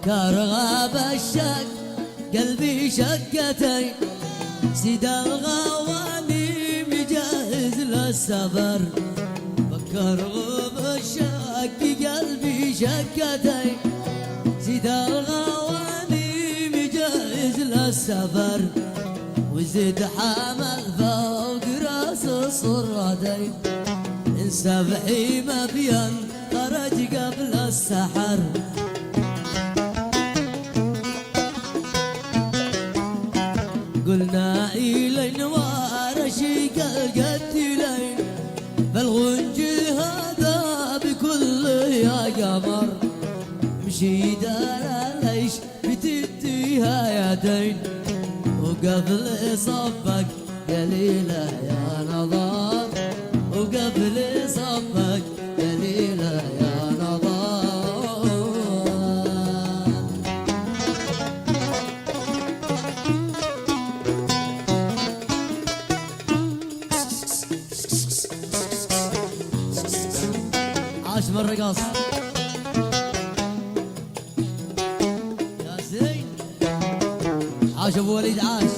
بكر غاب الشك قلبي شقتي سيد الغواني مجهز للسفر بكر غاب الشك قلبي شقتي سيد الغواني مجهز للسفر وزد حمل فوق راس الصرادي انسى بحيمة بين خرج قبل السحر قلنا إلي نوار شيق القتلين بالغنج هذا بكل يا قمر مشي دار ليش بتديها يدين وقبل صبك يا ليلى يا نظار وقبل صبك يا ليلى يا نظار عاش من رقص يا زين عاش ابو وليد عاش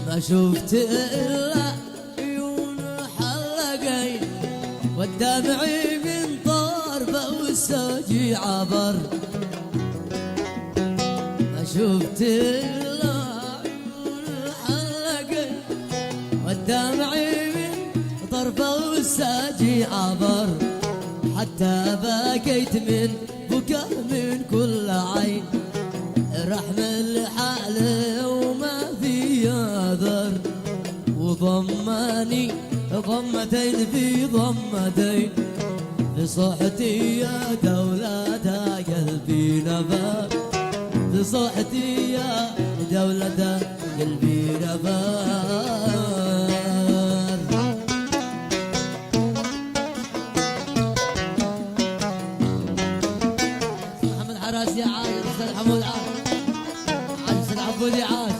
ما شفت الا عيون حلقين والدمع من طرفه والساجي عبر ما شفت الا عيون حلقين والدمع من طرفه والساجي عبر حتى بكيت من بكاء من كل عين رحم الحال وما في اثر وضمني ضمتين في ضمتين بصحتي يا دولة قلبي نبات بصحتي يا دولة قلبي نبات محمد حراس يا عايز استاذ حمود عاش استاذ عبودي عاش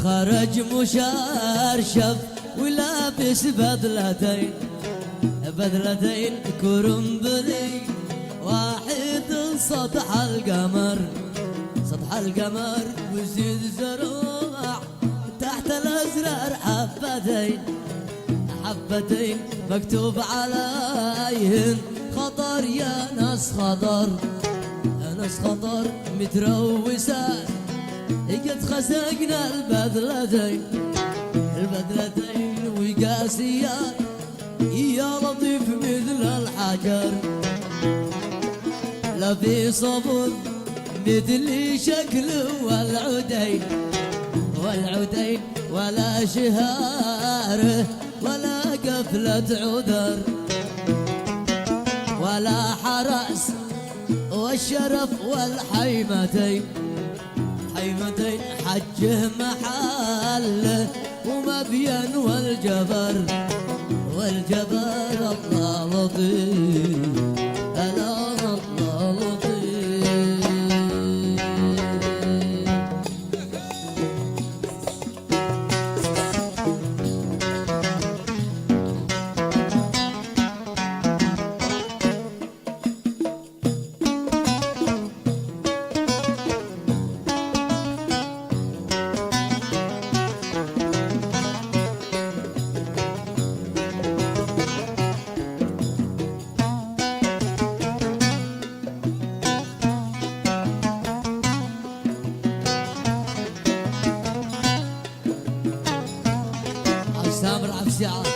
خرج مشرشف ولابس بدلتين بدلتين كرنبلي واحد سطح القمر سطح القمر وزيد زروع تحت الازرار حبتين حبتين مكتوب عليهن خطر يا ناس خطر يا ناس خطر متروسات قد خسقنا البدلتين البدلتين وقاسيات يا لطيف مثل الحجر لا في صبر مثل شكل والعدين والعدين ولا شهاره ولا قفلة عذر ولا حرس والشرف والحيمتين حيمتين حجه محله ومبين والجبر والجبر الله لطيف الله لطيف سامر عفسي عاد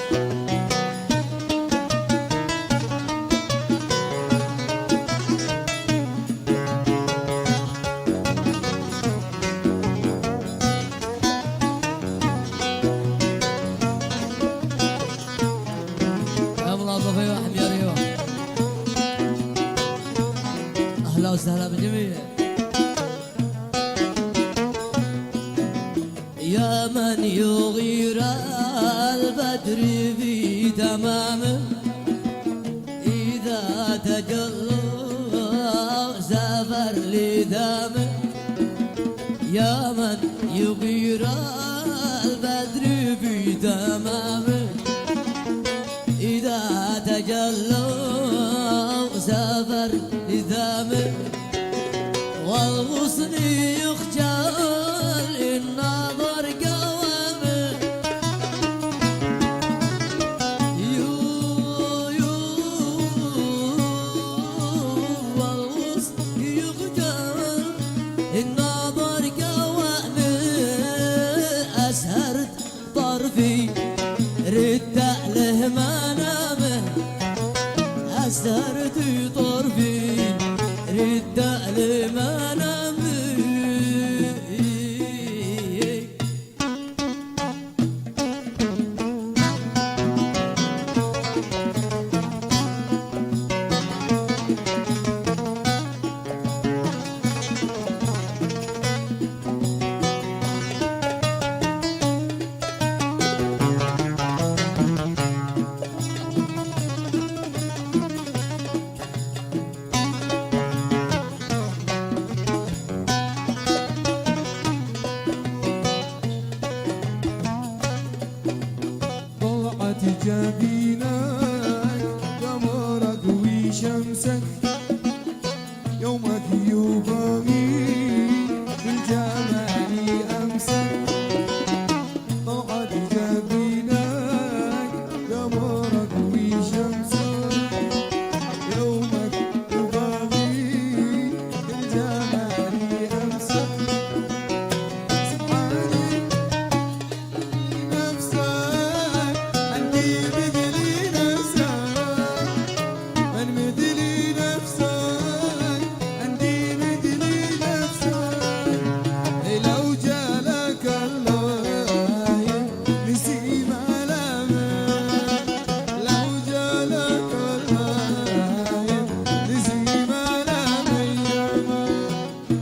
يا ملاطفة يا حمير اهلا وسهلا بالجميع يا من يغير البدر في تمامه إذا تجلى سافر لدامه يا من يغير البدر في تمامه إذا تجلى سافر لذامه والغصن يخجل النظر قوامه والغصن يخجل النظر قوامه أسهرت طرفي رد له منامه أسهرت طرفي رد له منامه جبينك قمرك وشمسك يومك يبغي بالجمال أمسك طلعت جبينك قمرك وشمسك يومك يبغي بالجمال أمسك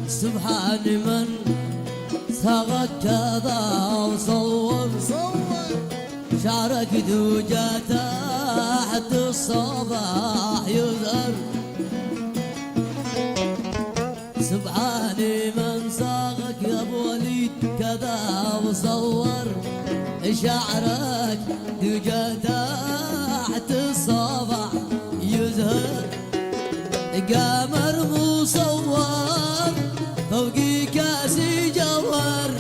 سبحان من سغت كذا وصور شعرك دوجة تحت الصباح يظهر سبحان من صاغك يا ابو وليد كذا وصور شعرك دوجة تحت الصباح يظهر قمر مصور فوقي كاس جوهر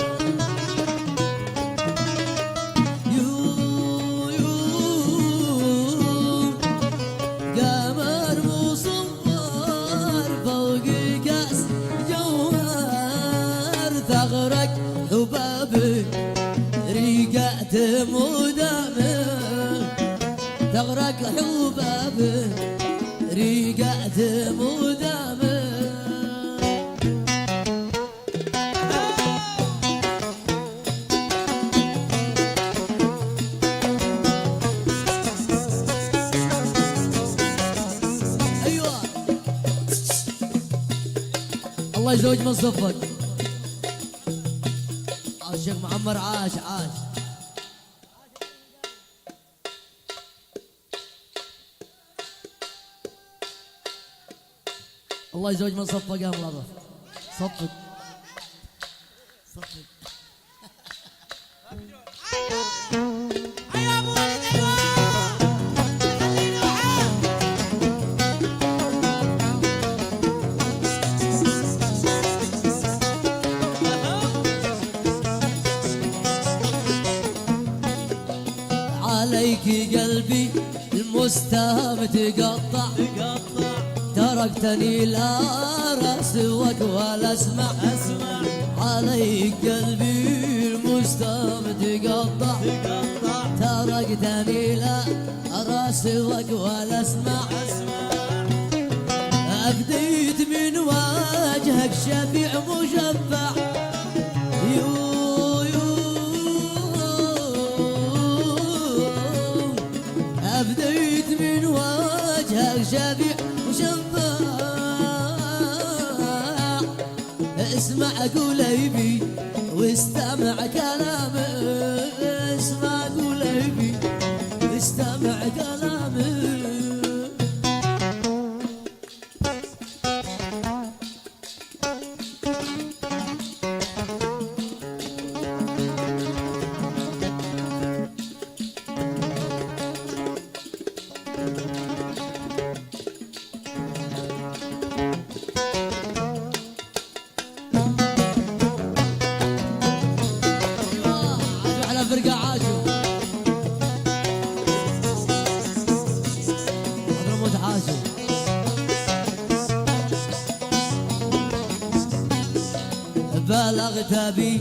قمر مصور فوقي كاس جوهر ثغرك حبابه ريقة مدامه ثغرك حبابه ريقة مدامه الله يزوج من صفك الشيخ معمر عاش عاش الله يزوج من صفك يا ملاطف صفك صفك عليك قلبي المستهام تقطع تركتني لا راسوك ولا اسمع عليك قلبي المستهام تقطع تركتني لا راسوك ولا اسمع أفديت من وجهك شفيع مشفع أفديت من وجهك شفيع مشفع اسمع قليبي واستمع كلامي اسمع قليبي واستمع كلامي بلغت بي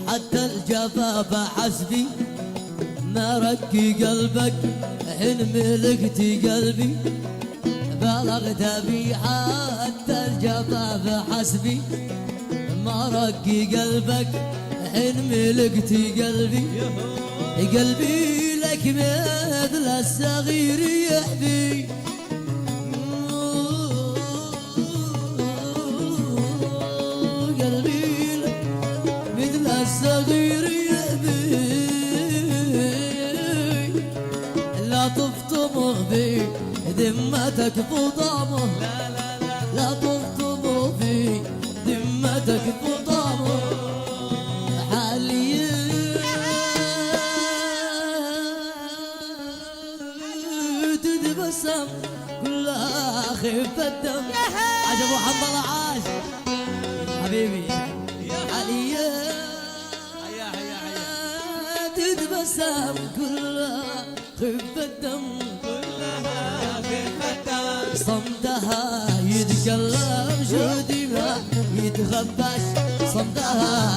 حتى الجفاف حسبي ما رقي قلبك حين ملكتي قلبي بلغت بي حتى الجفاف حسبي ما رقي قلبك حين ملكتي قلبي قلبي لك مثل الصغير يحبي قلبي لك مثل الصغير يحبي لا تفطمه في ذمتك فطامه لا تفطمه في ذمتك فطامه حاليا تتبسم كلها خفة الدم عاش ابو حنظله عاش حبيبي حاليا تتبسم كلها خفة الدم صمتها يتكلم شديها يتغبش صمتها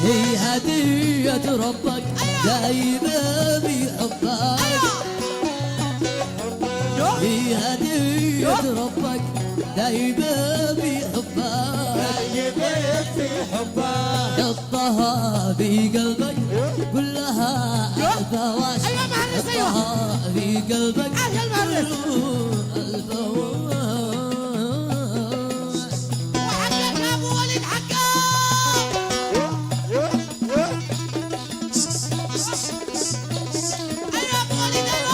هي هدية ربك دايما بحبك هي هدية ربك دايما بحبك حطها بقلبك كلها الفواش حطها بقلبك الفواش وحقك يا ابو وليد حقك ايوه ابو وليد ايوه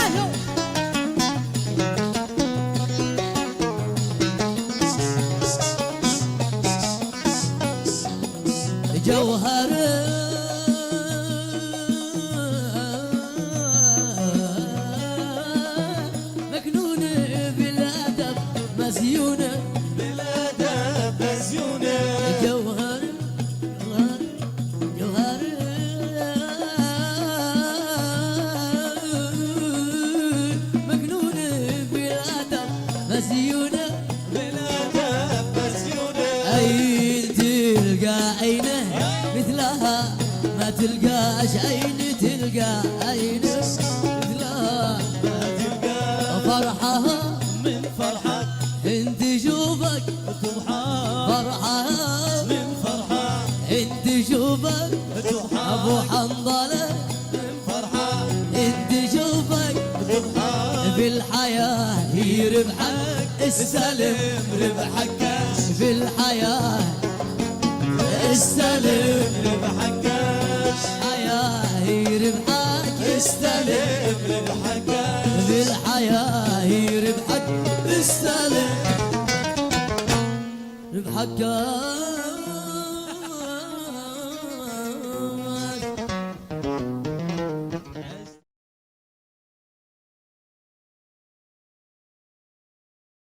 اهو جوهر مكنون بالادب مزيونه جوهر جوهر مكنون بالادب مزيونه عين تلقى عينه مثلها ما تلقاش عين تلقى عينه مثلها فرحها من فرحك انت شوفك فرحها من فرحك انت شوفك ابو حنظله من فرحك انت شوفك في الحياة يربحك السلم ربحك في الحياة السلم ربحك حياة يربحك السلم ربحك في الحياة يربحك السلم ربحك